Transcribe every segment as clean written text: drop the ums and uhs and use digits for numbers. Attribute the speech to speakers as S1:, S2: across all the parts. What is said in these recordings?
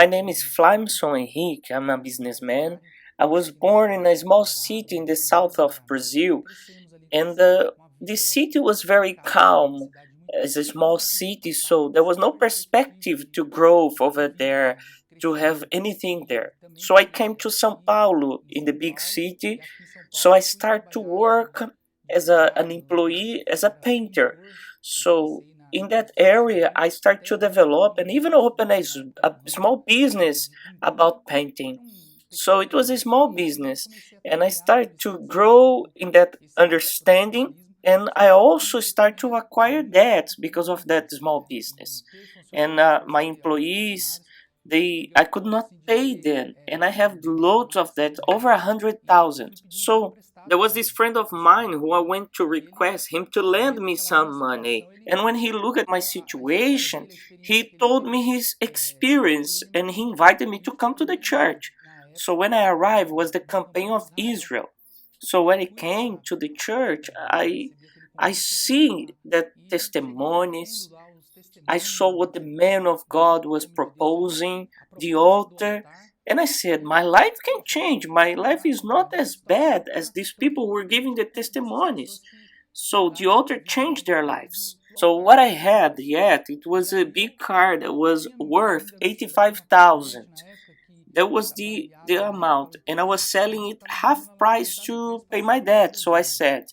S1: My name is Flaimison Henrique. I'm a businessman. I was born in a small city in the south of Brazil, and the city was very calm as a small city, so there was no perspective to growth over there, to have anything there. So I came to São Paulo in the big city, so I start to work as an employee, as a painter. So in that area, I start to develop and even open a small business about painting. So it was a small business, and I started to grow in that understanding. And I also start to acquire debt because of that small business. And my employees, I could not pay them, and I have loads of that, over 100,000. So there was this friend of mine who I went to request him to lend me some money. And when he looked at my situation, he told me his experience and he invited me to come to the church. So when I arrived was the campaign of Israel. So when I came to the church, I see that testimonies. I saw what the man of God was proposing, the altar, and I said, my life can change. My life is not as bad as these people who were giving the testimonies. So the altar changed their lives. So what I had yet, it was a big car that was worth 85,000. That was the amount, and I was selling it half price to pay my debt. So I said,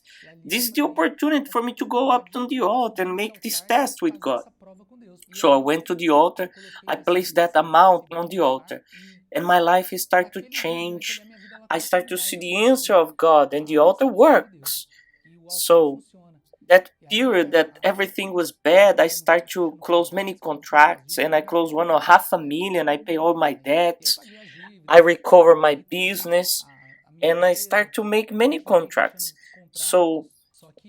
S1: this is the opportunity for me to go up to the altar and make this test with God. So I went to the altar, I placed that amount on the altar, and my life started to change. I start to see the answer of God, and the altar works. So that period that everything was bad, I start to close many contracts, and I close 1.5 million. I pay all my debts. I recover my business, and I start to make many contracts. So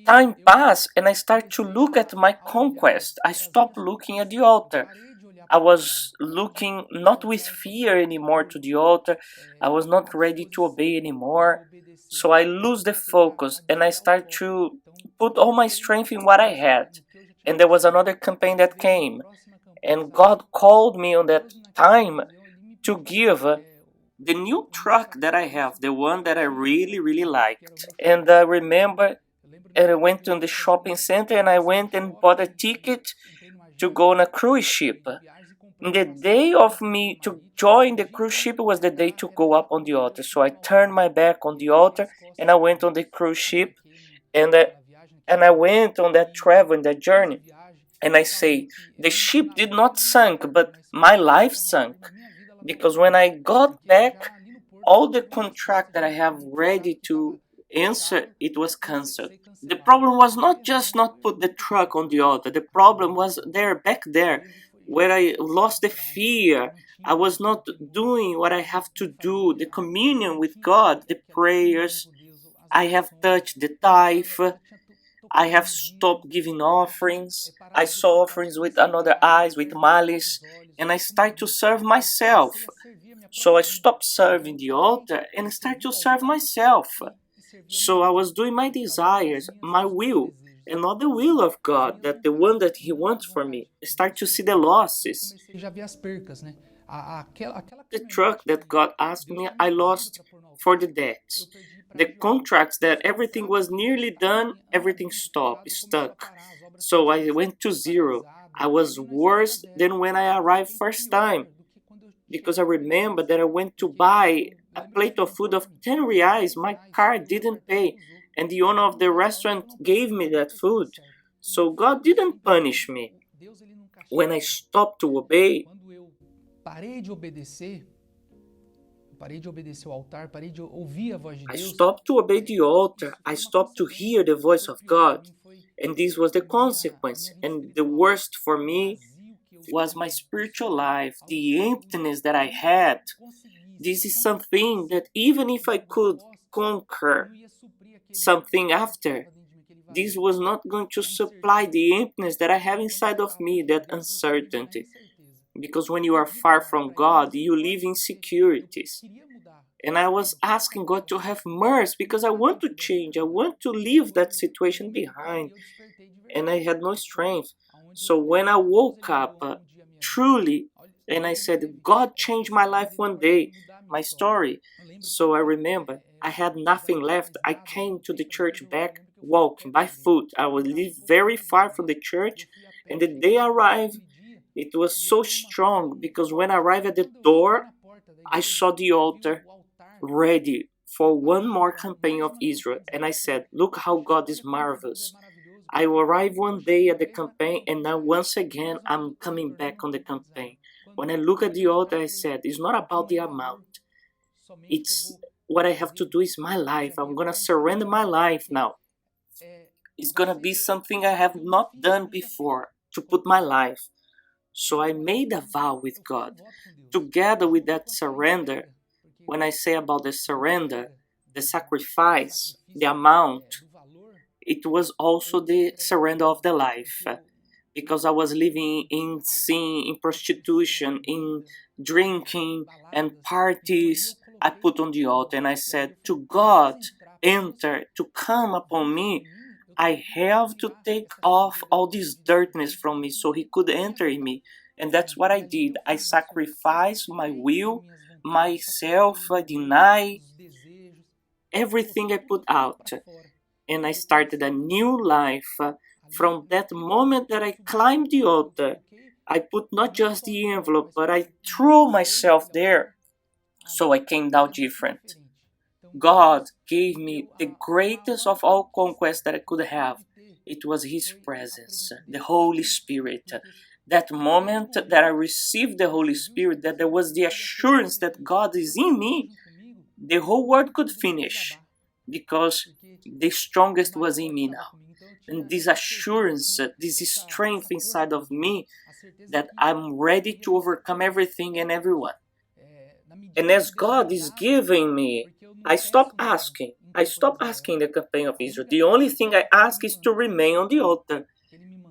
S1: time passed, and I start to look at my conquest. I stopped looking at the altar. I was looking not with fear anymore to the altar. I was not ready to obey anymore. So I lose the focus and I start to put all my strength in what I had. And there was another campaign that came. And God called me on that time to give the new truck that I have, the one that I really, really liked. And I remember, and I went to the shopping center and I went and bought a ticket to go on a cruise ship. The day of me to join the cruise ship was the day to go up on the altar. So I turned my back on the altar and I went on the cruise ship, and I went on that travel, in that journey. And I say, the ship did not sink, but my life sank. Because when I got back, all the contract that I have ready to answer, it was cancelled. The problem was not just not put the truck on the altar. The problem was back there, where I lost the fear. I was not doing what I have to do, the communion with God, the prayers. I have touched the tithe. I have stopped giving offerings. I saw offerings with another eyes, with malice, and I start to serve myself. So I stopped serving the altar and start to serve myself. So I was doing my desires, my will, and not the will of God, that the one that He wants for me. I start to see the losses. The truck that God asked me, I lost for the debts. The contracts that everything was nearly done, everything stopped, stuck. So I went to zero. I was worse than when I arrived first time, because I remember that I went to buy a plate of food of 10 reais. My card didn't pay, and the owner of the restaurant gave me that food. So God didn't punish me. When I stopped to obey, I stopped to obey the altar. I stopped to hear the voice of God. And this was the consequence. And the worst for me was my spiritual life, the emptiness that I had. This is something that even if I could conquer something after, this was not going to supply the emptiness that I have inside of me, that uncertainty. Because when you are far from God, you live in insecurities. And I was asking God to have mercy because I want to change. I want to leave that situation behind. And I had no strength. So when I woke up, truly, And I said, God changed my life one day, my story. So I remember I had nothing left. I came to the church back walking by foot. I would live very far from the church. And the day I arrived, it was so strong because when I arrived at the door, I saw the altar ready for one more campaign of Israel. And I said, look how God is marvelous. I will arrive one day at the campaign, and now once again I'm coming back on the campaign. When I look at the altar, I said, it's not about the amount. It's what I have to do is my life. I'm gonna surrender my life now. It's gonna be something I have not done before, to put my life. So I made a vow with God. Together with that surrender, when I say about the surrender, the sacrifice, the amount, it was also the surrender of the life. Because I was living in sin, in prostitution, in drinking and parties, I put on the altar and I said, to God, enter, to come upon me, I have to take off all this dirtiness from me so he could enter in me. And that's what I did. I sacrificed my will, myself, I deny everything I put out. And I started a new life. From that moment that I climbed the altar, I put not just the envelope, but I threw myself there. So I came down different. God gave me the greatest of all conquests that I could have. It was His presence, the Holy Spirit. That moment that I received the Holy Spirit, that there was the assurance that God is in me, the whole world could finish because the strongest was in me now. And this assurance, this strength inside of me that I'm ready to overcome everything and everyone. And as God is giving me, I stop asking. I stop asking the campaign of Israel. The only thing I ask is to remain on the altar,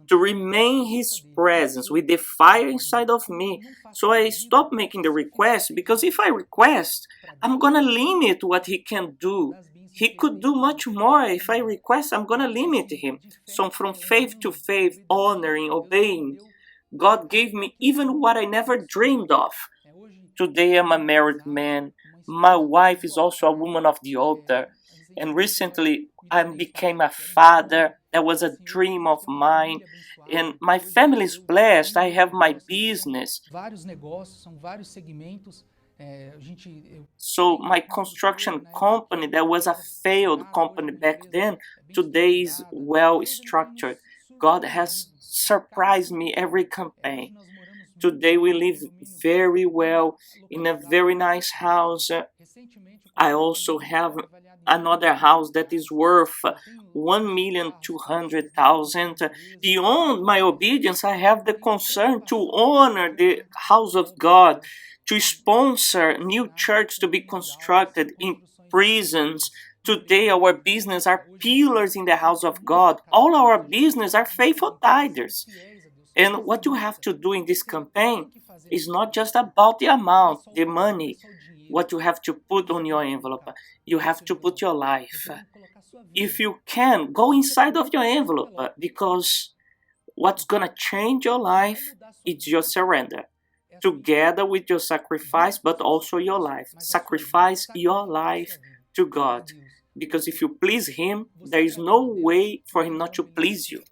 S1: to remain His presence with the fire inside of me. So I stop making the request, because if I request, I'm gonna limit what He can do. He could do much more. If I request, I'm gonna limit Him. So from faith to faith, honoring, obeying, God gave me even what I never dreamed of. Today I'm a married man. My wife is also a woman of the altar. And recently I became a father. That was a dream of mine. And my family is blessed. I have my business. So my construction company, that was a failed company back then, today is well structured. God has surprised me every campaign. Today we live very well in a very nice house. I also have another house that is worth 1,200,000. Beyond my obedience, I have the concern to honor the house of God, to sponsor new churches to be constructed in prisons. Today our business are pillars in the house of God. All our business are faithful tithers. And what you have to do in this campaign is not just about the amount, the money, what you have to put on your envelope. You have to put your life. If you can, go inside of your envelope, because what's going to change your life is your surrender, together with your sacrifice, but also your life. Sacrifice your life to God. Because if you please Him, there is no way for Him not to please you.